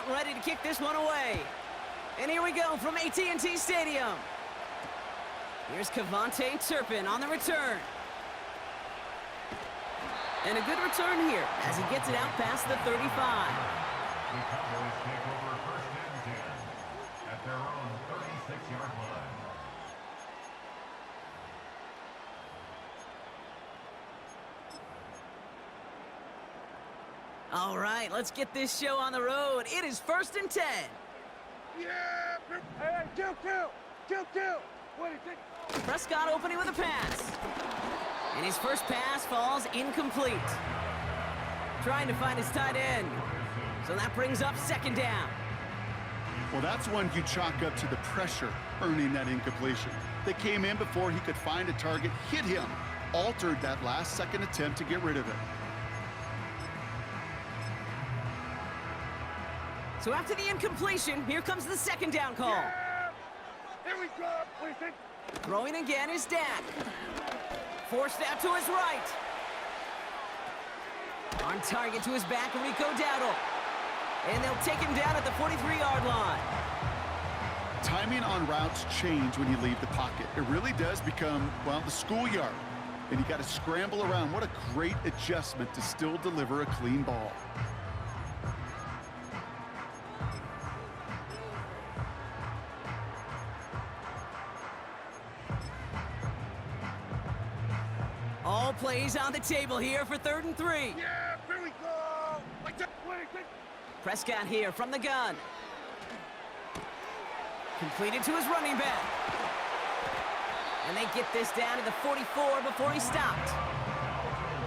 getting ready to kick this one away. And here we go from AT&T Stadium. Here's Cavante Turpin on the return. And a good return here as he gets it out past the 35. The Cowboys take over first and 10 at their own 36-yard line. All right, let's get this show on the road. It is first and 10. Yeah! Hey, 2-2! What do you think? Prescott opening with a pass. And his first pass falls incomplete. Trying to find his tight end. So that brings up second down. Well, that's one you chalk up to the pressure earning that incompletion. They came in before he could find a target, hit him, altered that last-second attempt to get rid of it. So after the incompletion, here comes the second down call. Yeah! Here we go! What do you think? Throwing again is Dak. Forced out to his right. On target to his back, Rico Dowdle. And they'll take him down at the 43-yard line. Timing on routes change when you leave the pocket. It really does become, well, the schoolyard. And you got to scramble around. What a great adjustment to still deliver a clean ball. All plays on the table here for 3rd and 3. Yeah! Here we go! Like that! What do you think? Prescott here from the gun. Completed to his running back. And they get this down to the 44 before he stopped.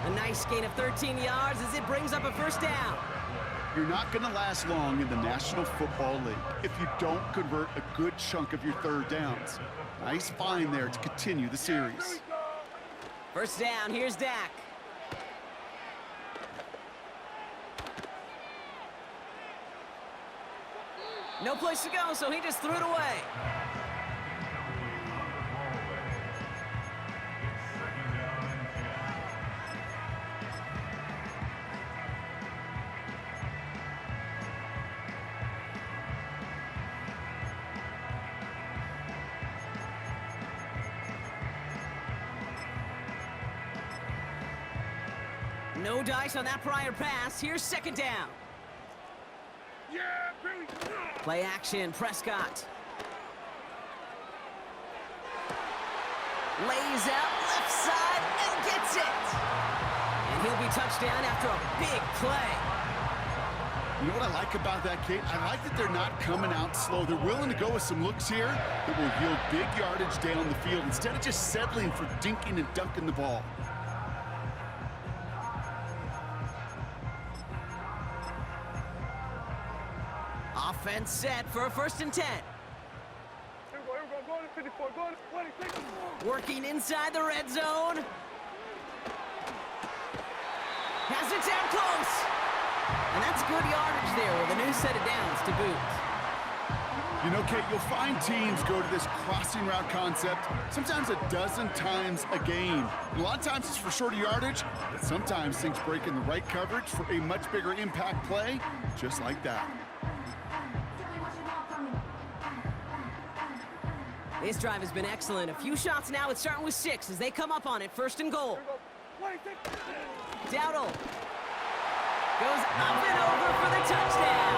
A nice gain of 13 yards as it brings up a first down. You're not going to last long in the National Football League if you don't convert a good chunk of your third downs. Nice find there to continue the series. First down, here's Dak. No place to go, so he just threw it away. No dice on that prior pass. Here's second down. Yeah! Here we go! Play action, Prescott. Lays out left side and gets it. And he'll be touchdown after a big play. You know what I like about that, Kate? I like that they're not coming out slow. They're willing to go with some looks here that will yield big yardage down the field instead of just settling for dinking and dunking the ball. Offense set for a 1st and 10. Here we go, go to 54, go to 26. Working inside the red zone. Has it down close. And that's good yardage there with a new set of downs to boot. You know, Kate, you'll find teams go to this crossing route concept sometimes a dozen times a game. A lot of times it's for shorter yardage, but sometimes things break in the right coverage for a much bigger impact play, just like that. This drive has been excellent. A few shots now. It's starting with 6 as they come up on it. 1st and goal. What do you think? Dowdle goes up and over for the touchdown.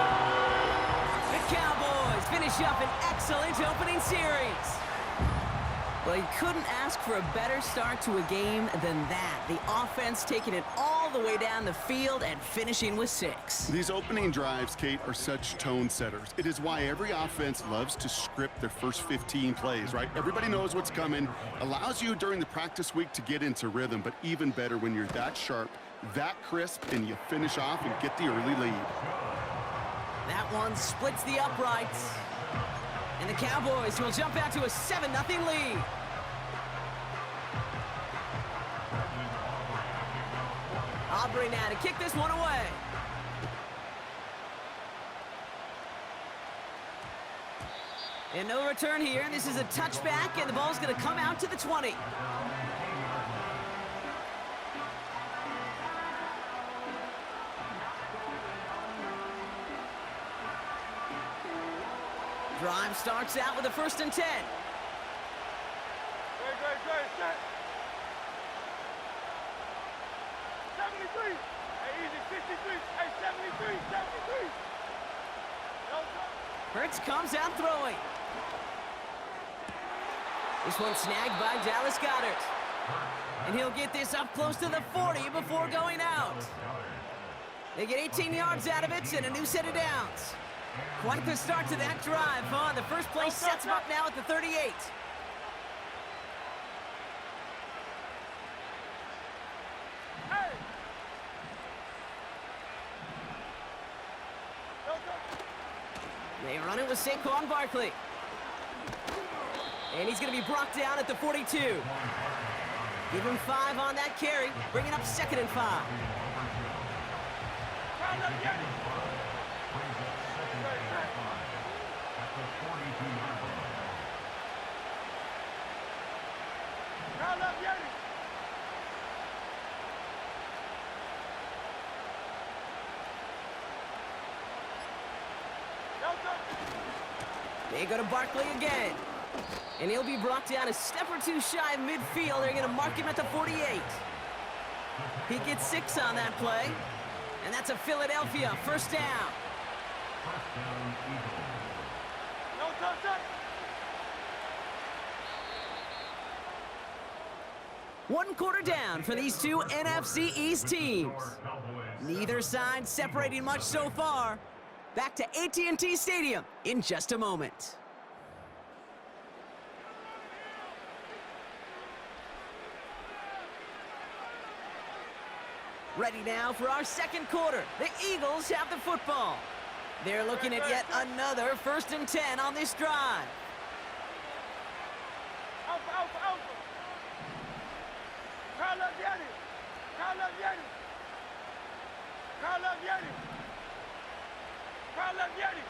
The Cowboys finish up an excellent opening series. Well, you couldn't ask for a better start to a game than that. The offense taking it all the way down the field and finishing with 6. These opening drives, Kate, are such tone setters. It is why every offense loves to script their first 15 plays, right? Everybody knows what's coming. Allows you during the practice week to get into rhythm, but even better when you're that sharp, that crisp, and you finish off and get the early lead. That one splits the uprights. And the Cowboys will jump out to a 7-0 lead. Aubrey now to kick this one away. And no return here. This is a touchback, and the ball's going to come out to the 20. Drive starts out with a 1st and 10. Great, set. 73. Hey, easy, 63. Hey, 73. No time. Hurts comes out throwing. This one snagged by Dallas Goedert. And he'll get this up close to the 40 before going out. They get 18 yards out of it and a new set of downs. Quite the start to that drive, huh? The first play sets him up now at the 38. Hey. They run it with Saquon Barkley. And he's going to be brought down at the 42. Give him 5 on that carry, bringing up 2nd and 5. They go to Barkley again. And he'll be brought down a step or 2 shy of midfield. They're going to mark him at the 48. He gets 6 on that play. And that's a Philadelphia 1st down. No touch. 1 quarter down for these two NFC East teams. Neither side separating much so far. Back to AT&T Stadium in just a moment. Ready now for our 2nd quarter. The Eagles have the football. They're looking at yet another 1st and 10 on this drive. Alpha. Carl Yeti.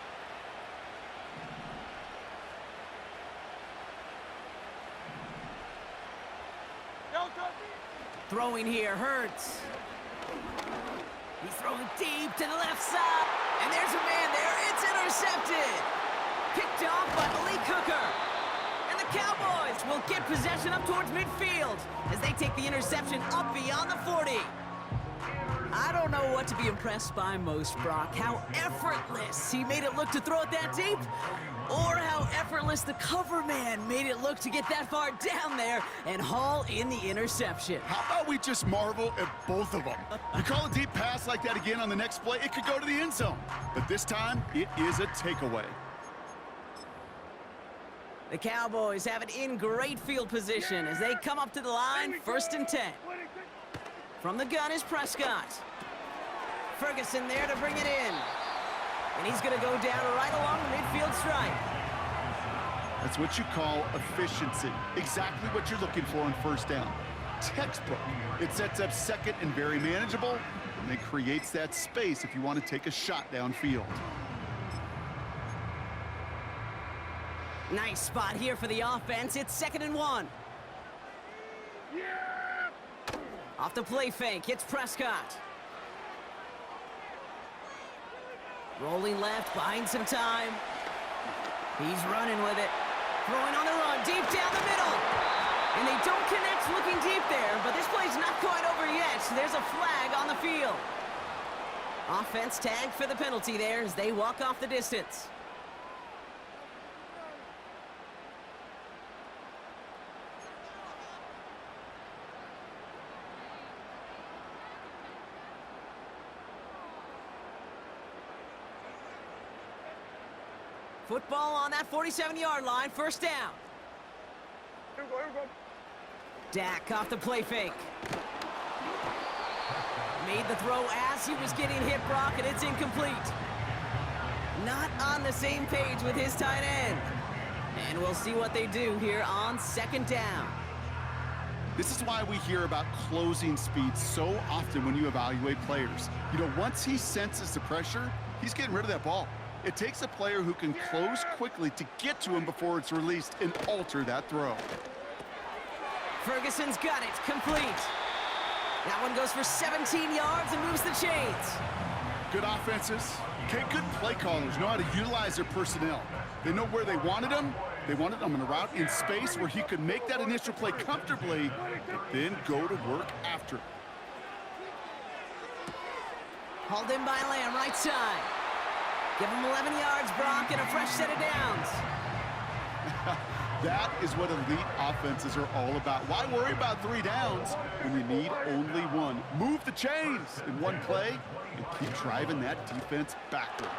Don't touch me. Throwing here hurts. He's throwing deep to the left side. And there's a man there. It's intercepted. Picked off by Malik Hooker. And the Cowboys will get possession up towards midfield as they take the interception up beyond the 40. I don't know what to be impressed by most, Brock. How effortless he made it look to throw it that deep, or how effortless the cover man made it look to get that far down there and haul in the interception. How about we just marvel at both of them? You call a deep pass like that again on the next play, it could go to the end zone. But this time, it is a takeaway. The Cowboys have it in great field position as they come up to the line, 1st and 10. From the gun is Prescott. Ferguson there to bring it in. And he's going to go down right along the midfield stripe. That's what you call efficiency. Exactly what you're looking for on 1st down. Textbook. It sets up 2nd and very manageable, and it creates that space if you want to take a shot downfield. Nice spot here for the offense. It's 2nd and 1. Off the play fake, it's Prescott. Rolling left, buying some time. He's running with it. Throwing on the run, deep down the middle. And they don't connect looking deep there, but this play's not quite over yet. There's a flag on the field. Offense tagged for the penalty there as they walk off the distance. Football on that 47-yard line, 1st down. Here we go. Dak off the play fake. Made the throw as he was getting hit, Brock, and it's incomplete. Not on the same page with his tight end. And we'll see what they do here on 2nd down. This is why we hear about closing speed so often when you evaluate players. You know, once he senses the pressure, he's getting rid of that ball. It takes a player who can close quickly to get to him before it's released and alter that throw. Ferguson's got it, complete. That one goes for 17 yards and moves the chains. Good offenses, Okay, good play callers know how to utilize their personnel. They know where they wanted him. They wanted him on a route in space where he could make that initial play comfortably, but then go to work after. Hauled in by Lamb, right side. Give him 11 yards, Brock, and a fresh set of downs. That is what elite offenses are all about. Why worry about 3 downs when you need only 1? Move the chains in one play and keep driving that defense backwards.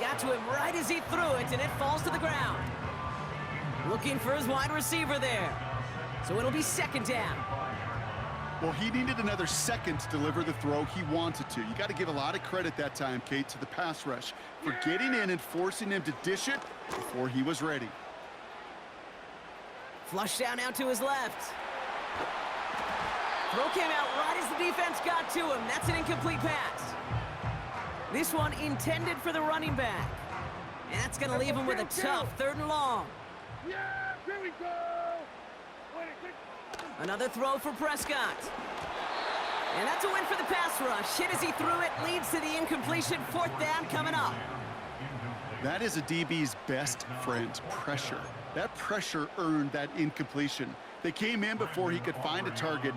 Got to him right as he threw it, and it falls to the ground. Looking for his wide receiver there. So it'll be second down. Well, he needed another second to deliver the throw he wanted to. You got to give a lot of credit that time, Kate, to the pass rush for getting in and forcing him to dish it before he was ready. Flush down out to his left. Throw came out right as the defense got to him. That's an incomplete pass. This one intended for the running back. And that's going to leave him with a tough 3rd and long. Yeah, here we go. Another throw for Prescott. And that's a win for the pass rush. Hit as he threw it, leads to the incompletion. 4th down coming up. That is a DB's best friend, pressure. That pressure earned that incompletion. They came in before he could find a target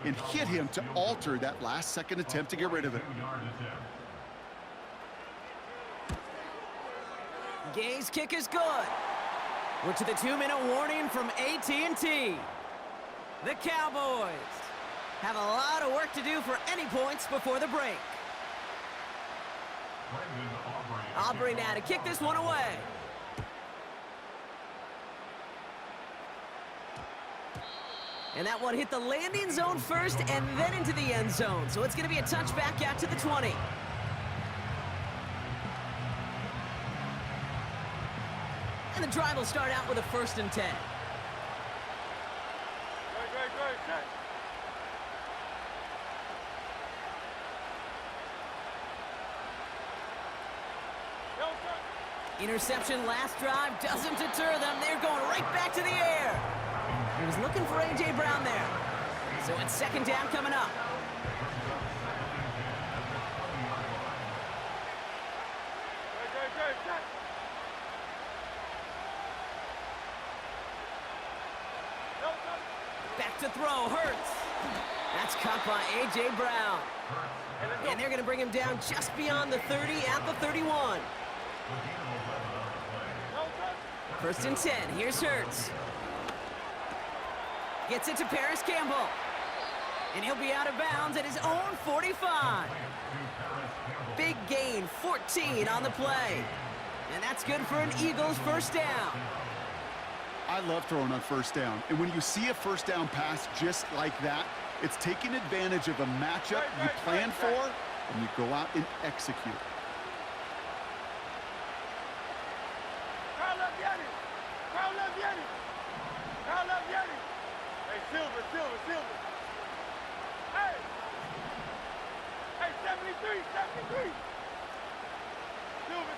and hit him to alter that last-second attempt to get rid of it. Gay's kick is good. We're to the 2-minute warning from AT&T. The Cowboys have a lot of work to do for any points before the break. Aubrey now to kick this one away. And that one hit the landing zone first and then into the end zone. So it's going to be a touchback out to the 20. And the drive will start out with a 1st and 10. Interception last drive doesn't deter them. They're going right back to the air. He was looking for A.J. Brown there. So it's 2nd down coming up. Back to throw, Hurts. That's caught by A.J. Brown. And they're going to bring him down just beyond the 30 at the 31. 1st and 10, here's Hurts. Gets it to Paris Campbell. And he'll be out of bounds at his own 45. Big gain, 14 on the play. And that's good for an Eagles 1st down. I love throwing on 1st down. And when you see a 1st down pass just like that, it's taking advantage of a matchup you plan for, and you go out and execute. Hey, Silver. Hey, 73. Silver.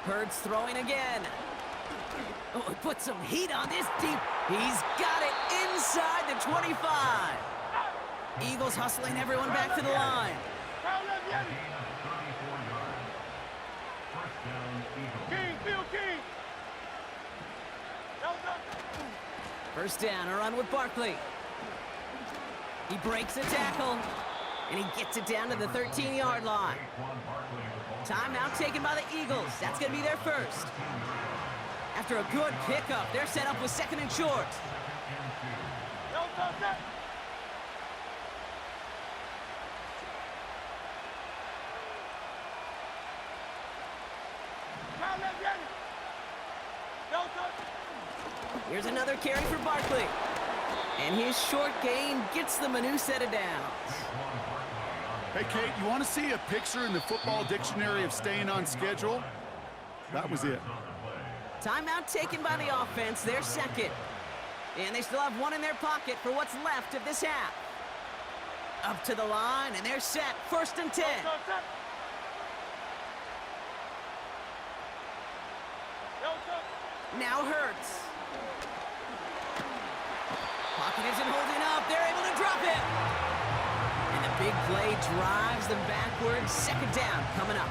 Hurts throwing again. Oh, he put some heat on this deep. He's got it inside the 25. Eagles hustling everyone back to the line. King. 1st down, a run with Barkley. He breaks a tackle, and he gets it down to the 13-yard line. Timeout taken by the Eagles. That's going to be their 1st. After a good pickup, they're set up with 2nd and short. Here's another carry for Barkley. And his short gain gets them a new set of downs. Hey, Kate, you want to see a picture in the football dictionary of staying on schedule? That was it. Timeout taken by the offense, their 2nd. And they still have one in their pocket for what's left of this half. Up to the line, and they're set. 1st and 10. Now Hurts. Pocket isn't holding up. They're able to drop it. The big play drives them backwards. Second down coming up.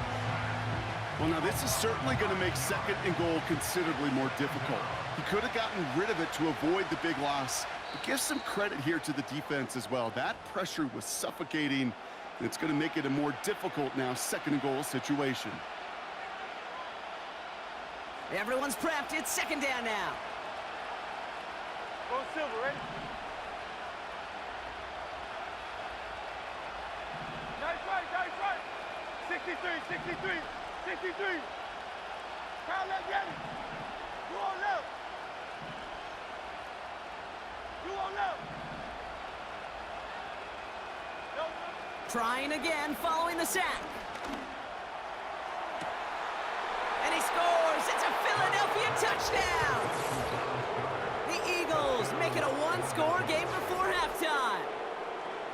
Well, now this is certainly going to make second and goal considerably more difficult. He could have gotten rid of it to avoid the big loss. But give some credit here to the defense as well. That pressure was suffocating, and it's going to make it a more difficult now second and goal situation. Everyone's prepped. It's second down now. Go Silver, ready? Nice right. 63. 'Pound left, get it. You on left. Trying again, following the sack. And he scores. It's a Philadelphia touchdown. The Eagles make it a one-score game before halftime.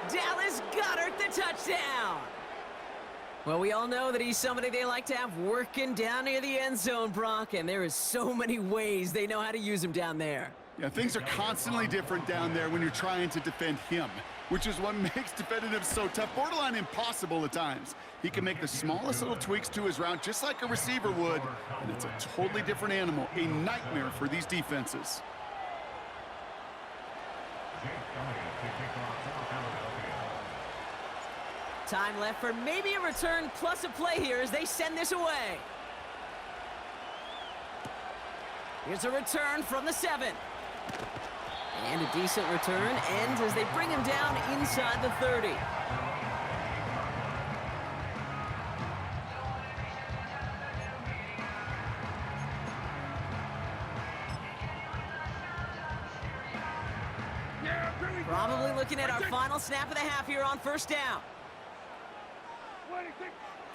Dallas Goedert the touchdown. Well, we all know that he's somebody they like to have working down near the end zone, Brock, and there is so many ways they know how to use him down there. Yeah, things are constantly different down there when you're trying to defend him, which is what makes defending him so tough, borderline impossible at times. He can make the smallest little tweaks to his route just like a receiver would, and it's a totally different animal, a nightmare for these defenses. Time left for maybe a return plus a play here as they send this away. Here's a return from the 7. And a decent return ends as they bring him down inside the 30. Probably looking at our final snap of the half here on first down.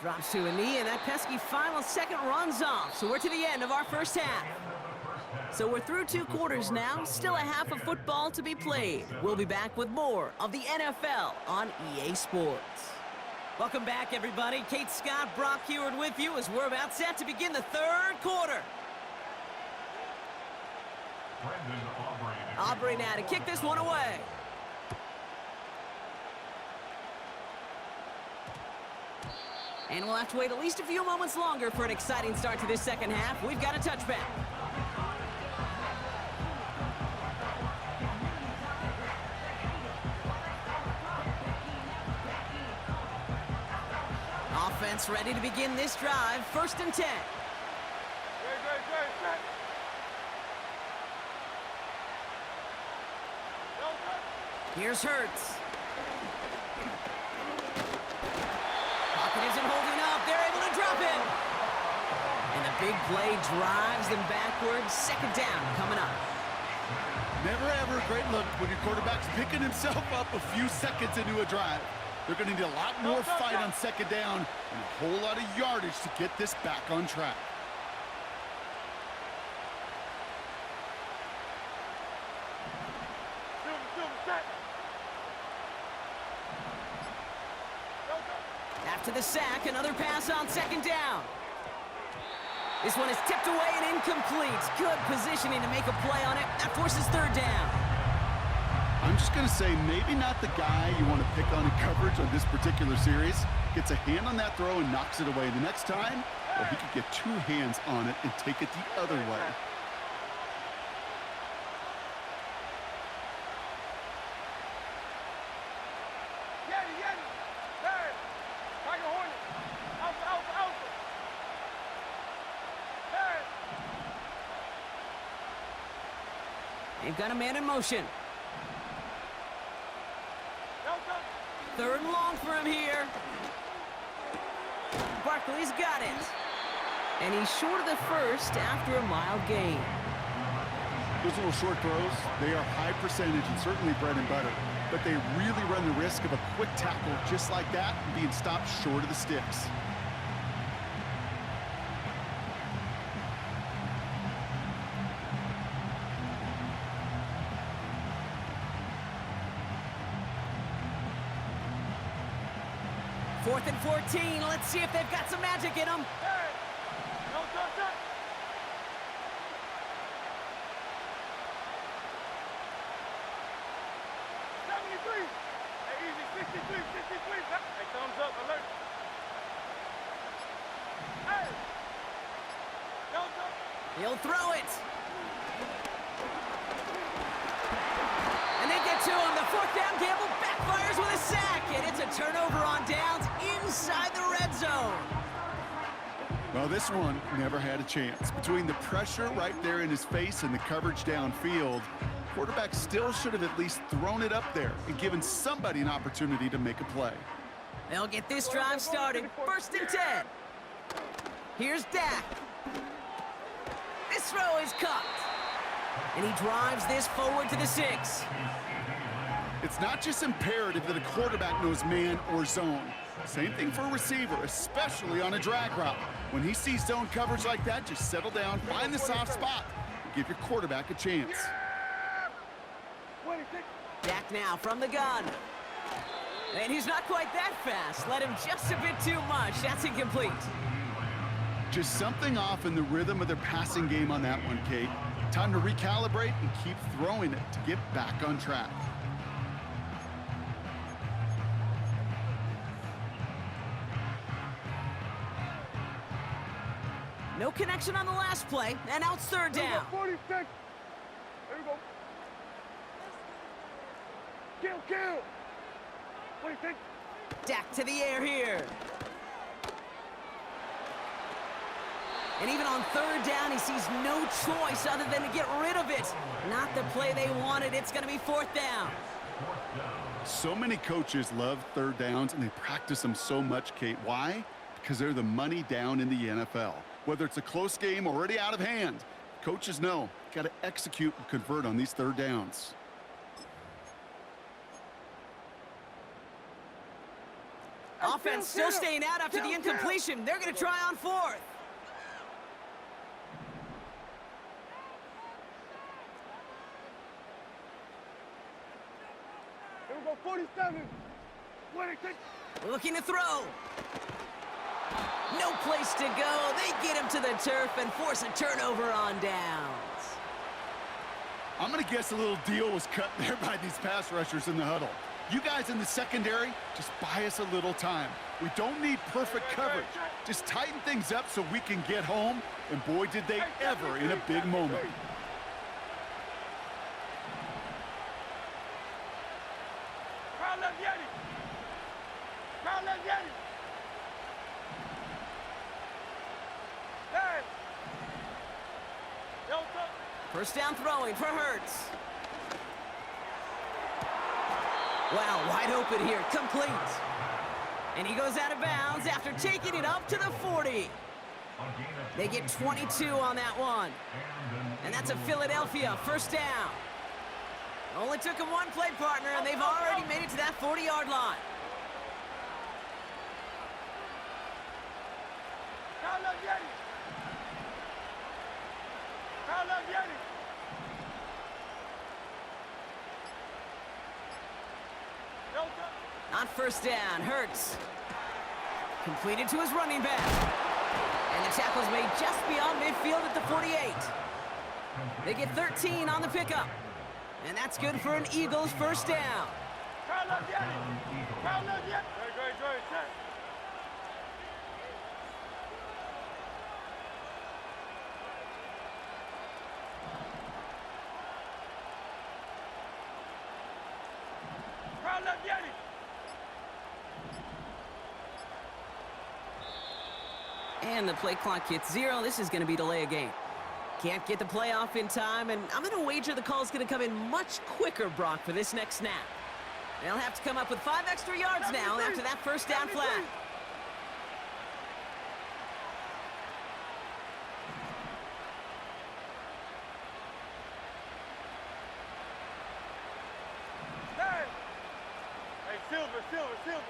Drops to a knee, and that pesky final second runs off. So we're to the end of our first half. So we're through 2 quarters now, still a half of football to be played. We'll be back with more of the NFL on EA Sports. Welcome back, everybody. Kate Scott, Brock Heward with you as we're about set to begin the 3rd quarter. Aubrey now to kick this one away. And we'll have to wait at least a few moments longer for an exciting start to this second half. We've got a touchback. Offense ready to begin this drive. 1st and 10. Here's Hurts. Pocket isn't holding up. They're able to drop him. And the big play drives them backwards. Second down coming up. Never ever a great look when your quarterback's picking himself up a few seconds into a drive. They're going to need a lot more fight on second down and a whole lot of yardage to get this back on track. After the sack, another pass on second down. This one is tipped away and incomplete. Good positioning to make a play on it. That forces 3rd down. I'm just going to say maybe not the guy you want to pick on in coverage on this particular series. Gets a hand on that throw and knocks it away. The next time, well, he could get 2 hands on it and take it the other way. They've got a man in motion. 3rd and long for him here. Barkley's got it. And he's short of the 1st after a mild gain. Those little short throws, they are high percentage and certainly bread and butter. But they really run the risk of a quick tackle just like that and being stopped short of the sticks. Fourth and 14. Let's see if they've got some magic in them. He'll throw it. And they get to him. The fourth down gamble backfires with a sack. And it's a turnover on downs inside the red zone. Well, this one never had a chance. Between the pressure right there in his face and the coverage downfield, quarterback still should have at least thrown it up there and given somebody an opportunity to make a play. They'll get this drive started. 1st and 10. Here's Dak. This throw is caught. And he drives this forward to the 6. It's not just imperative that a quarterback knows man or zone. Same thing for a receiver, especially on a drag route. When he sees zone coverage like that, just settle down, find the soft spot, and give your quarterback a chance. Dak now from the gun. And he's not quite that fast. Let him just a bit too much. That's incomplete. Just something off in the rhythm of their passing game on that one, Kate. Time to recalibrate and keep throwing it to get back on track. No connection on the last play, and now it's 3rd down. 46. There we go. Kill. 46. Dak to the air here. And even on 3rd down, he sees no choice other than to get rid of it. Not the play they wanted. It's going to be 4th down. So many coaches love 3rd downs, and they practice them so much, Kate. Why? Because they're the money down in the NFL. Whether it's a close game already out of hand, coaches know, got to execute and convert on these 3rd downs. Offense still staying out after the incompletion. They're going to try on 4th. There we go. 47. 26. Looking to throw. No place to go. They get him to the turf and force a turnover on downs. I'm going to guess a little deal was cut there by these pass rushers in the huddle. You guys in the secondary, just buy us a little time. We don't need perfect coverage. Just tighten things up so we can get home, and boy, did they ever in a big moment. First down throwing for Hurts. Wow, wide open here, complete. And he goes out of bounds after taking it up to the 40. They get 22 on that one. And that's a Philadelphia 1st down. Only took him one play partner, and they've already made it to that 40-yard line. On 1st down, Hurts. Completed to his running back. And the tackle's made just beyond midfield at the 48. They get 13 on the pickup. And that's good for an Eagles 1st down. And the play clock hits 0. This is going to be delay a game. Can't get the play off in time, and I'm going to wager the call's going to come in much quicker, Brock, for this next snap. They'll have to come up with 5 extra yards now after that 1st down flag. Silver.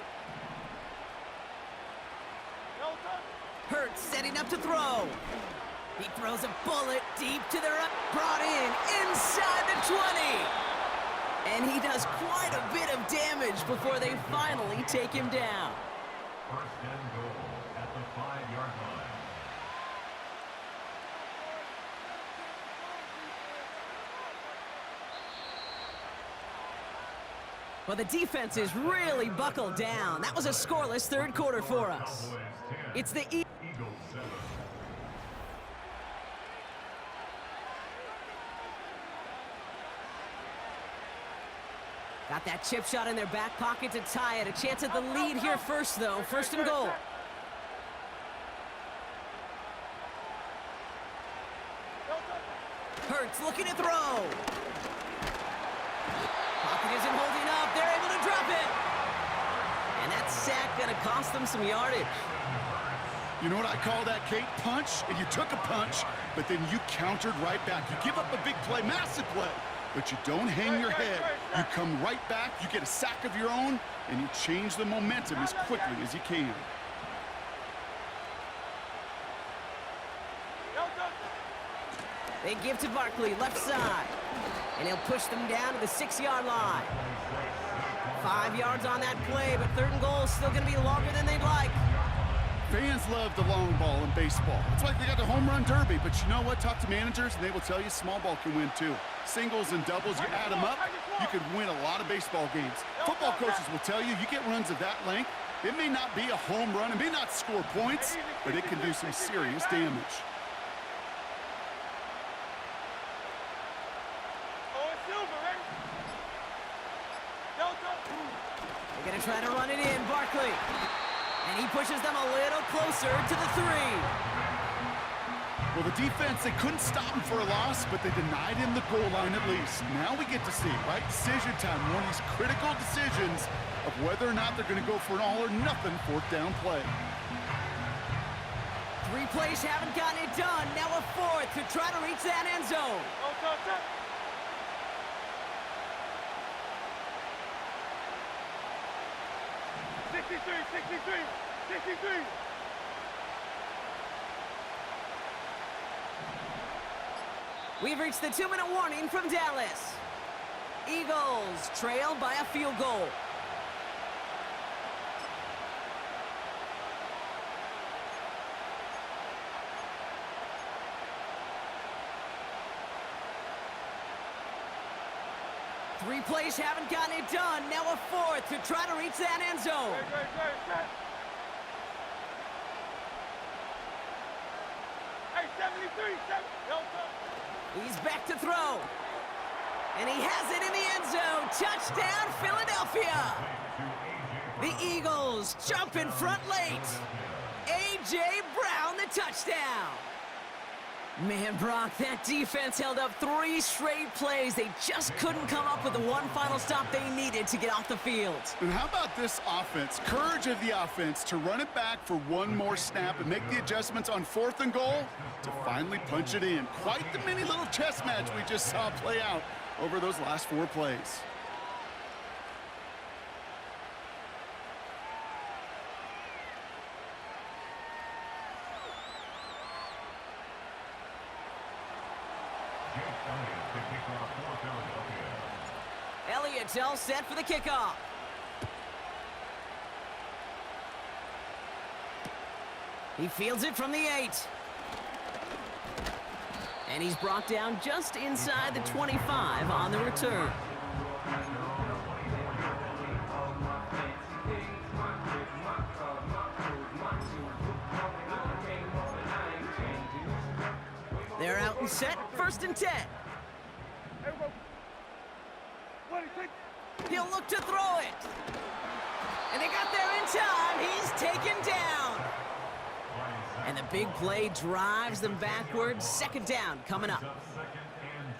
Hurts setting up to throw. He throws a bullet deep to the right, brought in inside the 20. And he does quite a bit of damage before they finally take him down. 1st and goal at the 5-yard line. Well, the defense is really buckled down. That was a scoreless 3rd quarter for us. It's the Eagles 7. That chip shot in their back pocket to tie it. A chance at the lead here first, though. First and goal. Hurts looking to throw. Pocket isn't holding up. They're able to drop it. And that sack going to cost them some yardage. You know what I call that, Kate? Punch, and you took a punch, but then you countered right back. You give up a big play, massive play, but you don't hang your head. You come right back, you get a sack of your own, and you change the momentum as quickly as you can. They give to Barkley, left side. And he'll push them down to the 6-yard line. 5 yards on that play, but third and goal is still going to be longer than they'd like. Fans love the long ball in baseball. It's like they got the home run derby, but you know what? Talk to managers, and they will tell you small ball can win too. Singles and doubles, you add them up, you could win a lot of baseball games. Football coaches will tell you, you get runs of that length, it may not be a home run, it may not score points, but it can do some serious damage. They're going to try to run it in, Barkley. And he pushes them a little closer to the 3. Well, the defense, they couldn't stop him for a loss, but they denied him the goal line at least. Now we get to see, right? Decision time, one of these critical decisions of whether or not they're going to go for an all-or-nothing fourth down play. 3 plays haven't gotten it done. Now a 4th to try to reach that end zone. We've reached the 2-minute warning from Dallas. Eagles trail by a field goal. Three plays haven't gotten it done. Now a 4th to try to reach that end zone. He's back to throw. And he has it in the end zone. Touchdown, Philadelphia. The Eagles jump in front late. A.J. Brown, the touchdown. Man, Brock, that defense held up 3 straight plays. They just couldn't come up with the one final stop they needed to get off the field. And how about this offense? Courage of the offense to run it back for one more snap and make the adjustments on 4th and goal to finally punch it in. Quite the mini little chess match we just saw play out over those last 4 plays. Elliott's all set for the kickoff. He fields it from the 8. And he's brought down just inside the 25 on the return. They're out and set, 1st and 10. He'll look to throw it. And they got there in time. He's taken down. And the big play drives them backwards. 2nd down coming up.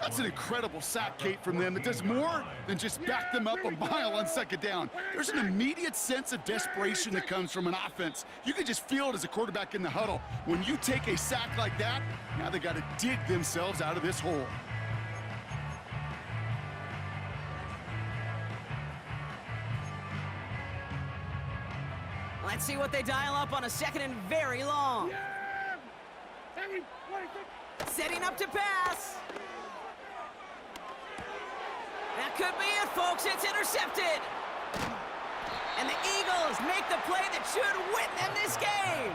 That's an incredible sack, Kate, from them. It does more than just back them up a mile on 2nd down. There's an immediate sense of desperation that comes from an offense. You can just feel it as a quarterback in the huddle. When you take a sack like that, now they got to dig themselves out of this hole. Let's see what they dial up on a 2nd and very long. Setting up to pass. That could be it, folks. It's intercepted. And the Eagles make the play that should win them this game.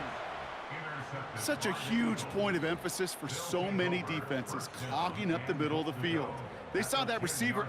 Such a huge point of emphasis for so many defenses, clogging up the middle of the field. They saw that receiver.